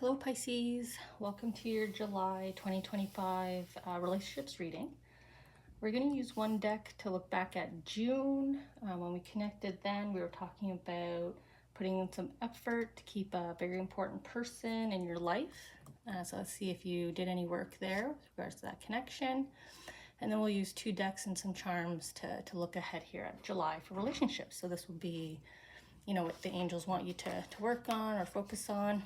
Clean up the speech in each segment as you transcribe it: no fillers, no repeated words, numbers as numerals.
Hello Pisces, welcome to your July 2025 relationships reading. We're going to use one deck to look back at June. When we connected then, we were talking about putting in some effort to keep a very important person in your life. So let's see if you did any work there with regards to that connection. And then we'll use two decks and some charms to look ahead here at July for relationships. So this will be, what the angels want you to work on or focus on.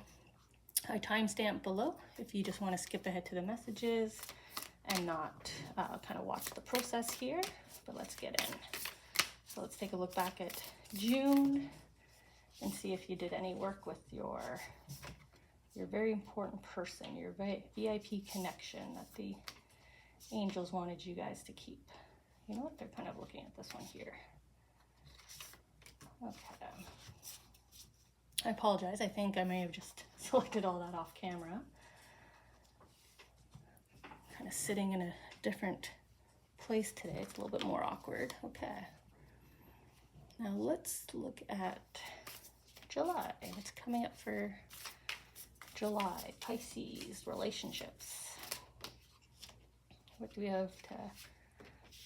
I timestamp below if you just want to skip ahead to the messages and not kind of watch the process here, but let's get in. So let's take a look back at June and see if you did any work with your very important person, your VIP connection that the angels wanted you guys to keep. You know what? They're kind of looking at this one here. Okay. I apologize. I think I may have just selected all that off camera. Kind of sitting in a different place today. It's a little bit more awkward. Okay. Now let's look at July. What's coming up for July? Pisces, relationships. What do we have to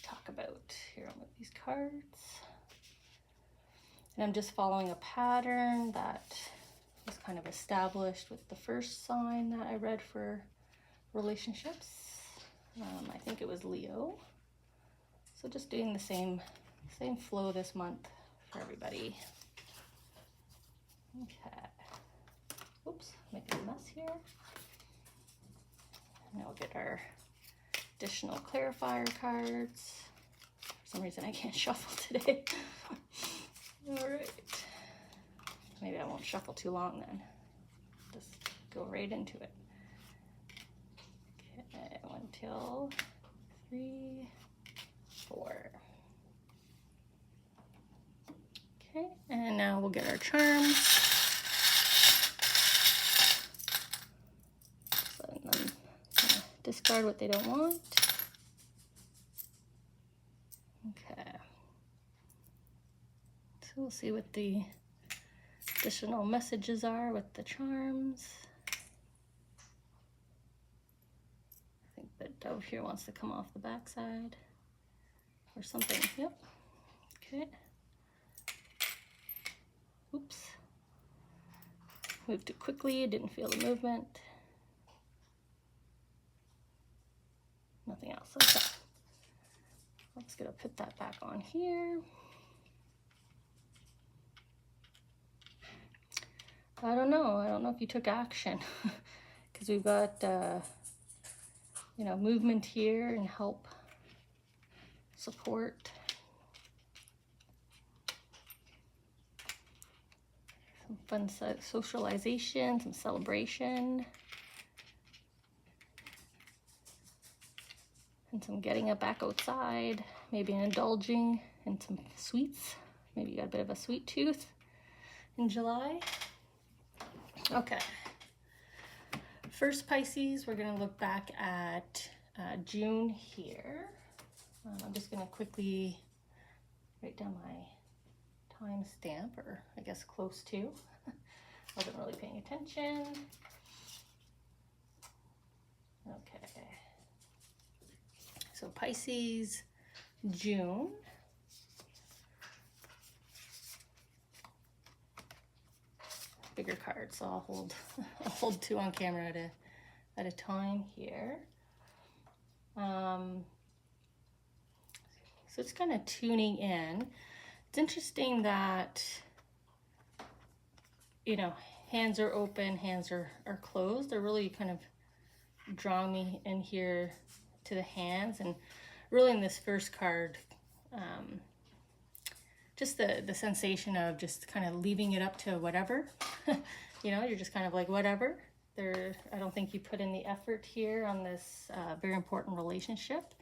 talk about here with these cards? And I'm just following a pattern that was kind of established with the first sign that I read for relationships. I think it was Leo. So just doing the same flow this month for everybody. Okay. Oops, making a mess here. And now we'll get our additional clarifier cards. For some reason I can't shuffle today. All right. Maybe I won't shuffle too long then. Just go right into it. Okay, 1, 2, 3, 4. Okay, and now we'll get our charms. So then discard what they don't want. Okay. So we'll see what the additional messages are with the charms. I think the dove here wants to come off the backside or something. Yep. Okay. Oops. Moved too quickly, didn't feel the movement. Nothing else. Okay. I'm just gonna put that back on here. I don't know if you took action because we've got, movement here and help, support. Some fun socialization, some celebration. And some getting it back outside, maybe indulging in some sweets. Maybe you got a bit of a sweet tooth in July. Okay, first Pisces, we're going to look back at June here. I'm just going to quickly write down my time stamp, or I guess close to. Wasn't really paying attention. Okay, so Pisces, June. Bigger cards, so I'll hold two on camera at a time here. So it's kind of tuning in. It's interesting that, hands are open, hands are closed. They're really kind of drawing me in here to the hands, and really in this first card, just the sensation of just kind of leaving it up to whatever. You're just kind of like whatever. I don't think you put in the effort here on this very important relationship,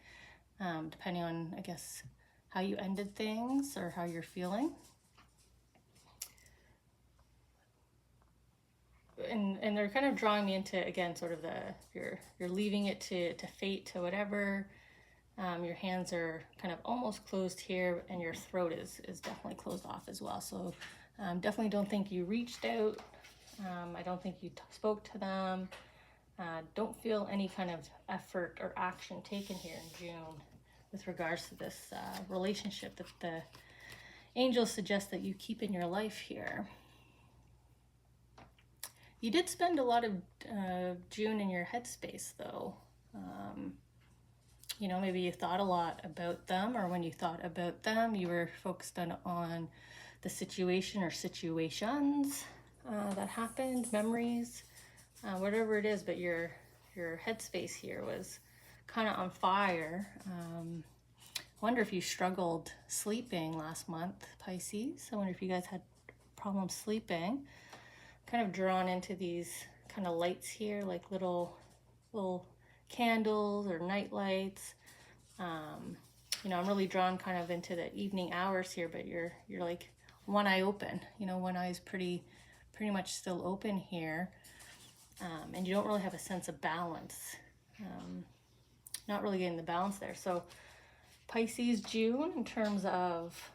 depending on, I guess, how you ended things or how you're feeling. And they're kind of drawing me into, again, sort of you're leaving it to fate, to whatever. Your hands are kind of almost closed here, and your throat is definitely closed off as well. So definitely don't think you reached out I don't think you spoke to them. Don't feel any kind of effort or action taken here in June with regards to this relationship that the angels suggest that you keep in your life here. You did spend a lot of June in your headspace, though. You know, maybe you thought a lot about them, or when you thought about them, you were focused on the situation or situations that happened, memories, whatever it is, but your headspace here was kind of on fire. I wonder if you struggled sleeping last month, Pisces. I wonder if you guys had problems sleeping. Kind of drawn into these kind of lights here, like little candles or night lights. You know, I'm really drawn kind of into the evening hours here, but you're like one eye open. You know, one eye is pretty much still open here, and you don't really have a sense of balance. Not really getting the balance there. So Pisces, June, in terms of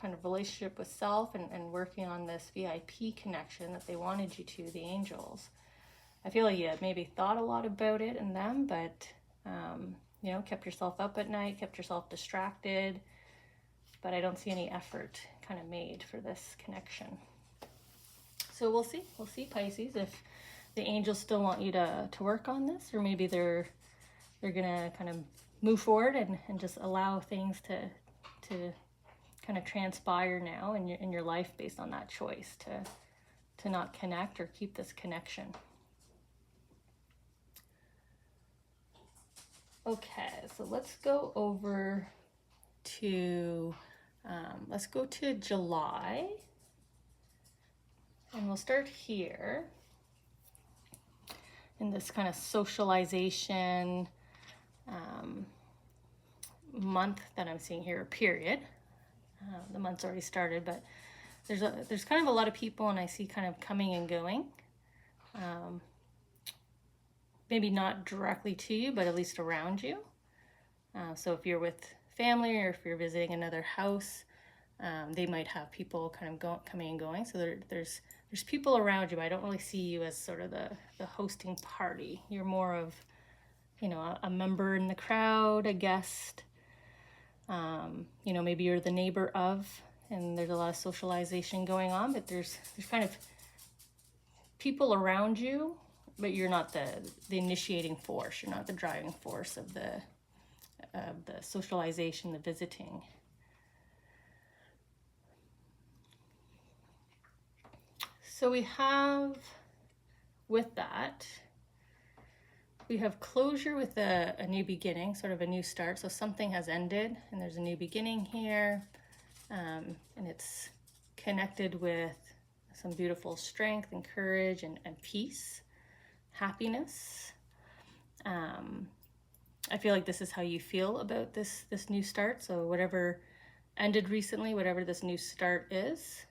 kind of relationship with self and working on this VIP connection that they wanted you to, the angels. I feel like you maybe thought a lot about it and them, but you know, kept yourself up at night, kept yourself distracted, but I don't see any effort kind of made for this connection. So we'll see, Pisces, if the angels still want you to work on this, or maybe they're gonna kind of move forward and just allow things to kind of transpire now in your life based on that choice to not connect or keep this connection. Okay, so let's go over to July, and we'll start here in this kind of socialization month that I'm seeing here, period. The month's already started, but there's kind of a lot of people, and I see kind of coming and going. Maybe not directly to you, but at least around you. So if you're with family or if you're visiting another house, they might have people kind of coming and going. So there's people around you, but I don't really see you as sort of the hosting party. You're more of, you know, a member in the crowd, a guest. You know, maybe you're the neighbor of, and there's a lot of socialization going on, but there's kind of people around you, but you're not the initiating force. You're not the driving force of the socialization, the visiting. So we have, with that, we have closure with a new beginning, sort of a new start. So something has ended and there's a new beginning here. And it's connected with some beautiful strength and courage and peace, happiness. I feel like this is how you feel about this new start. So whatever ended recently, whatever this new start is,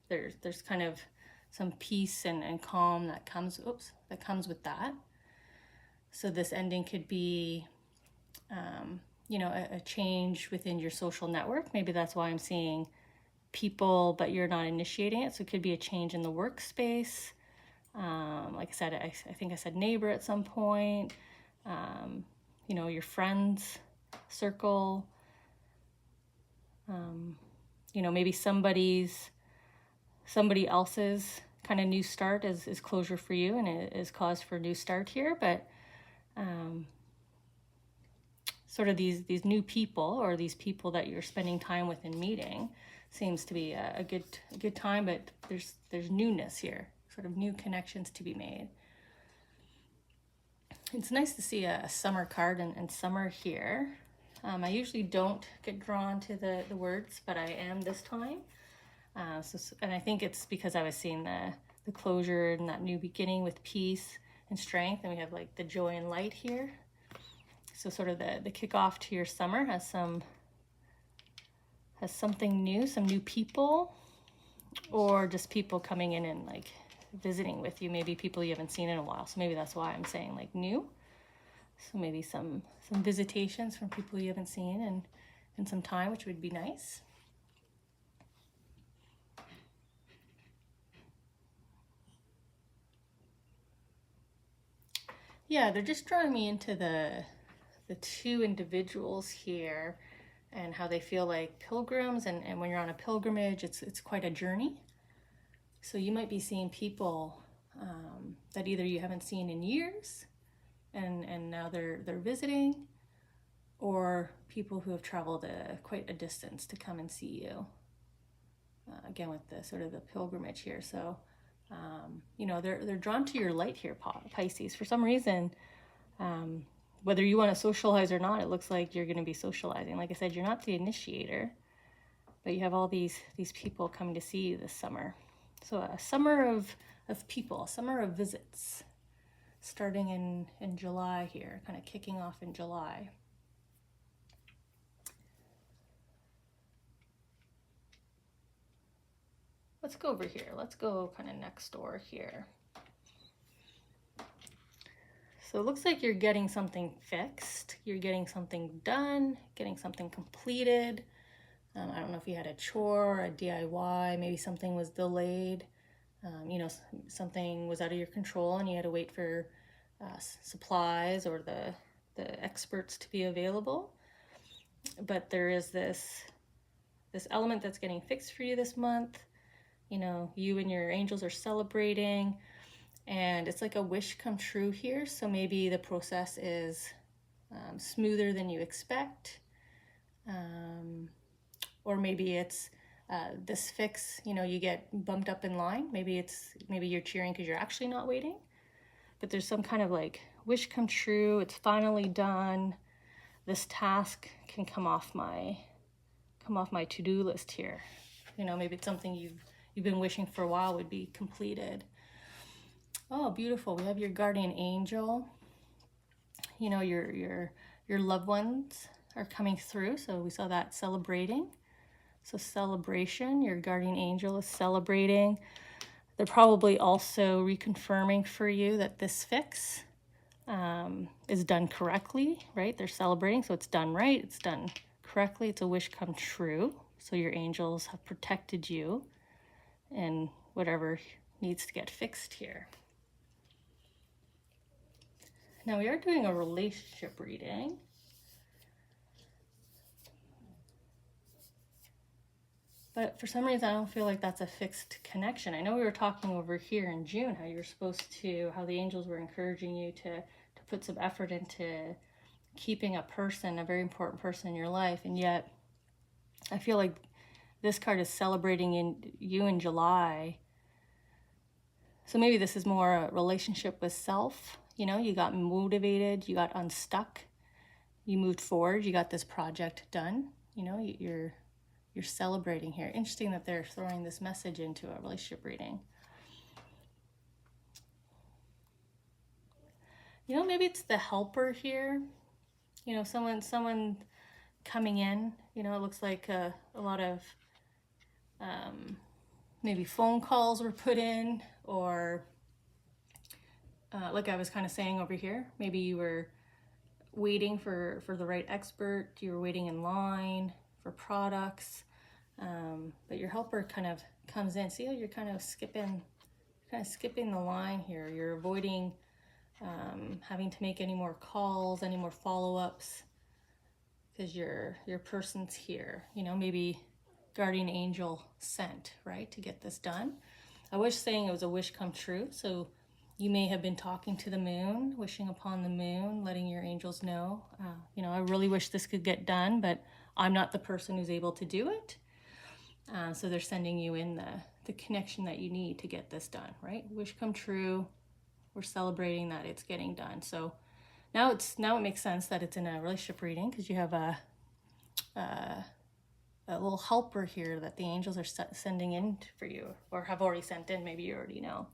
there's kind of some peace and calm that comes with that. So this ending could be, you know, a change within your social network. Maybe that's why I'm seeing people, but you're not initiating it. So it could be a change in the workspace. Like I said, I think I said neighbor at some point. You know, your friends circle. You know, maybe somebody else's kind of new start is closure for you, and it is cause for a new start here. But sort of these new people, or these people that you're spending time with and meeting, seems to be a good time. But there's newness here, sort of new connections to be made. It's nice to see a summer card and summer here. I usually don't get drawn to the words, but I am this time. And I think it's because I was seeing the closure and that new beginning with peace and strength, and we have like the joy and light here. So sort of the kickoff to your summer has something new, some new people, or just people coming in and like visiting with you, maybe people you haven't seen in a while. So maybe that's why I'm saying like new. So maybe some visitations from people you haven't seen in some time, which would be nice. Yeah, they're just drawing me into the two individuals here and how they feel like pilgrims, and when you're on a pilgrimage, it's quite a journey. So you might be seeing people that either you haven't seen in years and now they're visiting, or people who have traveled quite a distance to come and see you. Again, with the sort of the pilgrimage here. So you know, they're drawn to your light here, Pisces. For some reason, whether you want to socialize or not, it looks like you're going to be socializing. Like I said, you're not the initiator, but you have all these people coming to see you this summer. So a summer of people, a summer of visits, starting in July here, kind of kicking off in July. Let's go over here. Let's go kind of next door here. So it looks like you're getting something fixed. You're getting something done, getting something completed. I don't know if you had a chore, a DIY, maybe something was delayed. You know, something was out of your control and you had to wait for supplies or the experts to be available. But there is this element that's getting fixed for you this month. You know, you and your angels are celebrating, and it's like a wish come true here. So maybe the process is smoother than you expect, or maybe it's this fix, you know, you get bumped up in line. Maybe you're cheering because you're actually not waiting, but there's some kind of like wish come true. It's finally done. This task can come off my to-do list here. You know, maybe it's something you've been wishing for a while would be completed. Oh, beautiful. We have your guardian angel. You know, your loved ones are coming through. So we saw that celebrating. So celebration, your guardian angel is celebrating. They're probably also reconfirming for you that this fix is done correctly, right? They're celebrating, so it's done right, it's done correctly, it's a wish come true. So your angels have protected you and whatever needs to get fixed here. Now we are doing a relationship reading. But for some reason, I don't feel like that's a fixed connection. I know we were talking over here in June how you were supposed to, how the angels were encouraging you to put some effort into keeping a person, a very important person in your life. And yet I feel like this card is celebrating you in July. So maybe this is more a relationship with self. You know, you got motivated, you got unstuck, you moved forward, you got this project done. You know, you're celebrating here. Interesting that they're throwing this message into a relationship reading. You know, maybe it's the helper here. You know, someone coming in. You know, it looks like a lot of maybe phone calls were put in, or like I was kind of saying over here, maybe you were waiting for the right expert. You were waiting in line for products. But your helper kind of comes in. See how you're kind of skipping the line here. You're avoiding having to make any more calls, any more follow-ups, because your person's here. You know, maybe guardian angel sent, right, to get this done. I was saying it was a wish come true. So you may have been talking to the moon, wishing upon the moon, letting your angels know, you know, I really wish this could get done, but I'm not the person who's able to do it. So they're sending you in the connection that you need to get this done, right? Wish come true. We're celebrating that it's getting done. So now it makes sense that it's in a relationship reading, because you have a little helper here that the angels are sending in for you, or have already sent in. Maybe you already know.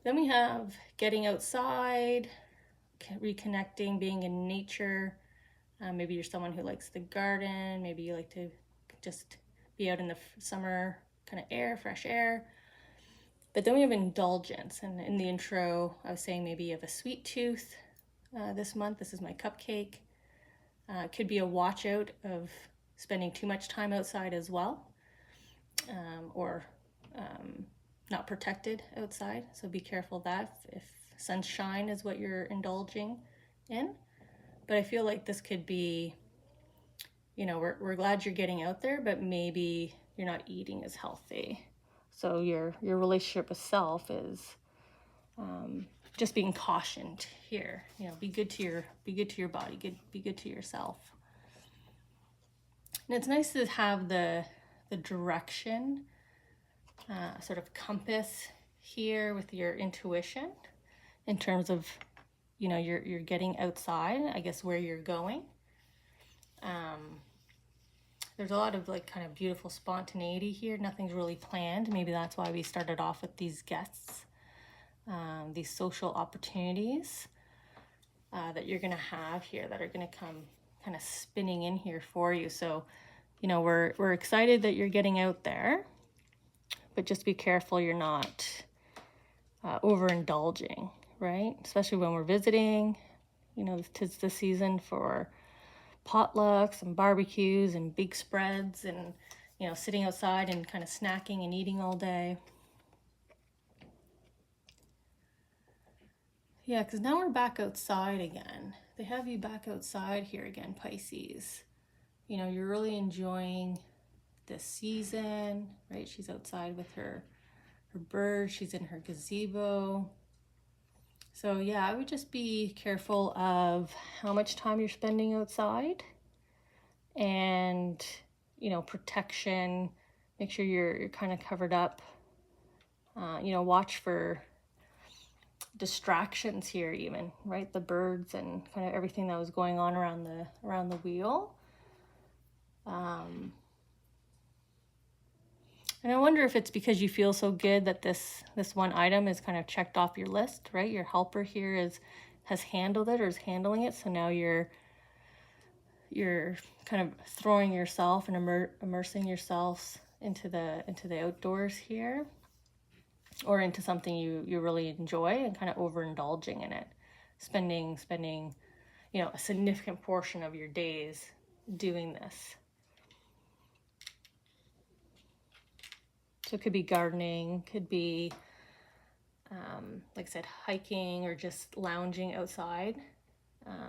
Then we have getting outside, reconnecting, being in nature. Maybe you're someone who likes the garden. Maybe you like to just be out in the summer kind of air, fresh air. But then we have indulgence. And in the intro, I was saying maybe you have a sweet tooth this month. This is my cupcake. It could be a watch out of spending too much time outside as well. Or not protected outside. So be careful of that if sunshine is what you're indulging in. But I feel like this could be, you know, we're glad you're getting out there, but maybe you're not eating as healthy. So your relationship with self is just being cautioned here. You know, be good to your body, be good to yourself. And it's nice to have the direction, sort of compass here with your intuition in terms of, you know, you're getting outside, I guess, where you're going. There's a lot of like kind of beautiful spontaneity here. Nothing's really planned. Maybe that's why we started off with these guests, these social opportunities that you're gonna have here that are gonna come kind of spinning in here for you. So, you know, we're excited that you're getting out there, but just be careful you're not overindulging, right? Especially when we're visiting. You know, it's the season for potlucks and barbecues and big spreads and, you know, sitting outside and kind of snacking and eating all day. Yeah, because now we're back outside again. They have you back outside here again, Pisces. You know, you're really enjoying this season, right? She's outside with her bird. She's in her gazebo. So yeah, I would just be careful of how much time you're spending outside and, you know, protection. Make sure you're kind of covered up. You know, watch for distractions here even, right? The birds and kind of everything that was going on around the wheel. And I wonder if it's because you feel so good that this one item is kind of checked off your list, right? Your helper here has handled it or is handling it. So now you're kind of throwing yourself and immersing yourself into the outdoors here, or into something you really enjoy and kind of overindulging in it, spending you know, a significant portion of your days doing this. So it could be gardening, could be, like I said, hiking or just lounging outside. I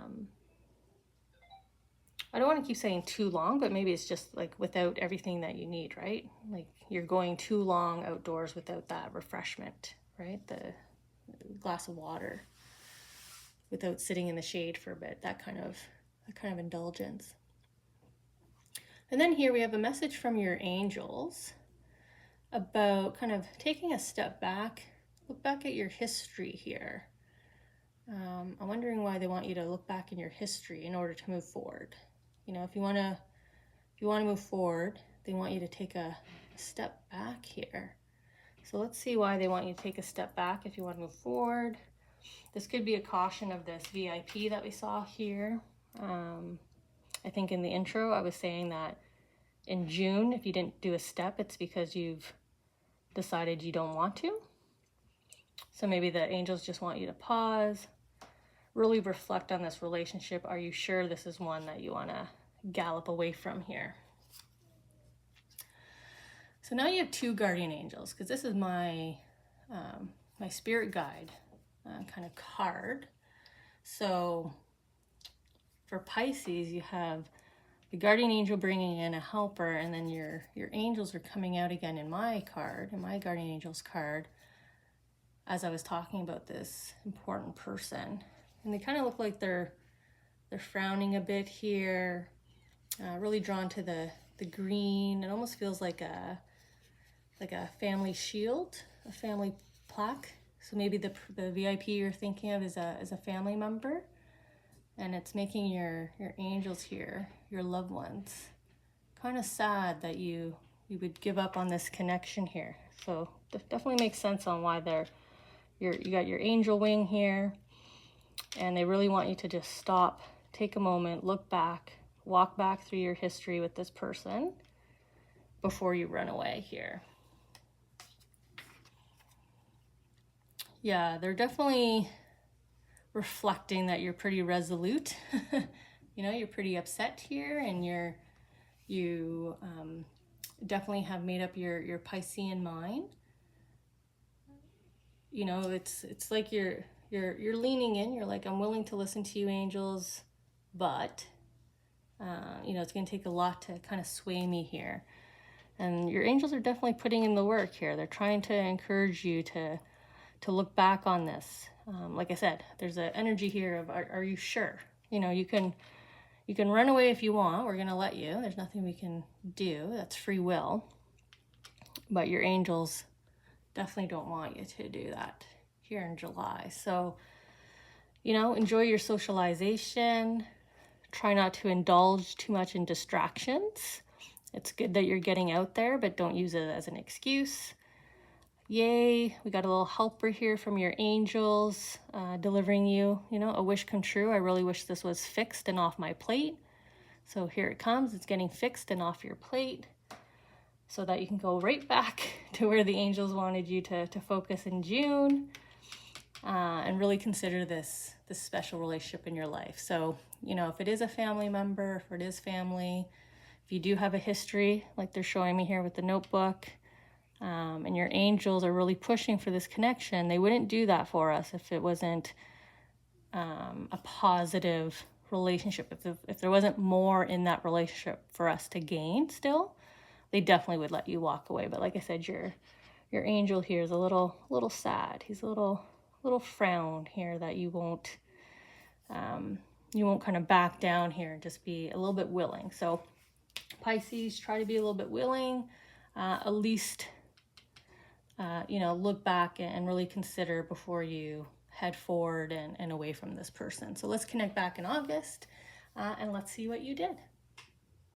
don't want to keep saying too long, but maybe it's just like without everything that you need, right? Like you're going too long outdoors without that refreshment, right? The glass of water, without sitting in the shade for a bit, that kind of indulgence. And then here we have a message from your angels about kind of taking a step back, look back at your history here. I'm wondering why they want you to look back in your history in order to move forward. You know, if you want to move forward, they want you to take a step back here. So let's see why they want you to take a step back if you want to move forward. This could be a caution of this VIP that we saw here. I think in the intro, I was saying that in June, if you didn't do a step, it's because you've decided you don't want to. So maybe the angels just want you to pause, really reflect on this relationship. Are you sure this is one that you want to gallop away from here? So now you have two guardian angels, because this is my my spirit guide kind of card. So for Pisces, you have the guardian angel bringing in a helper, and then your angels are coming out again in my card, in my guardian angels card, as I was talking about this important person. And they kind of look like they're frowning a bit here, really drawn to the green. It almost feels like a family shield, a family plaque. So maybe the VIP you're thinking of is a family member, and it's making your angels here, your loved ones, kind of sad that you would give up on this connection here. So definitely makes sense on why you got your angel wing here, and they really want you to just stop, take a moment, look back, walk back through your history with this person before you run away here. Yeah, they're definitely reflecting that you're pretty resolute. You know, you're pretty upset here, and you definitely have made up your Piscean mind. you know, it's like you're leaning in. You're like, I'm willing to listen to you, angels, but you know, it's going to take a lot to kind of sway me here. And your angels are definitely putting in the work here. They're trying to encourage you to look back on this. Like I said, there's an energy here of, are you sure? You know, you can run away if you want. We're going to let you. There's nothing we can do. That's free will. But your angels definitely don't want you to do that here in July. So, you know, enjoy your socialization. Try not to indulge too much in distractions. It's good that you're getting out there, but don't use it as an excuse. Yay, we got a little helper here from your angels, delivering you, you know, a wish come true. I really wish this was fixed and off my plate. So here it comes. It's getting fixed and off your plate so that you can go right back to where the angels wanted you to focus in June, and really consider this special relationship in your life. So, you know, if it is a family member, if it is family, if you do have a history, like they're showing me here with the notebook, and your angels are really pushing for this connection, they wouldn't do that for us if it wasn't a positive relationship. If there wasn't more in that relationship for us to gain still, they definitely would let you walk away. But like I said, your angel here is a little sad. He's a little frown here that you won't kind of back down here and just be a little bit willing. So Pisces, try to be a little bit willing, at least, you know, look back and really consider before you head forward and away from this person. So let's connect back in August, and let's see what you did.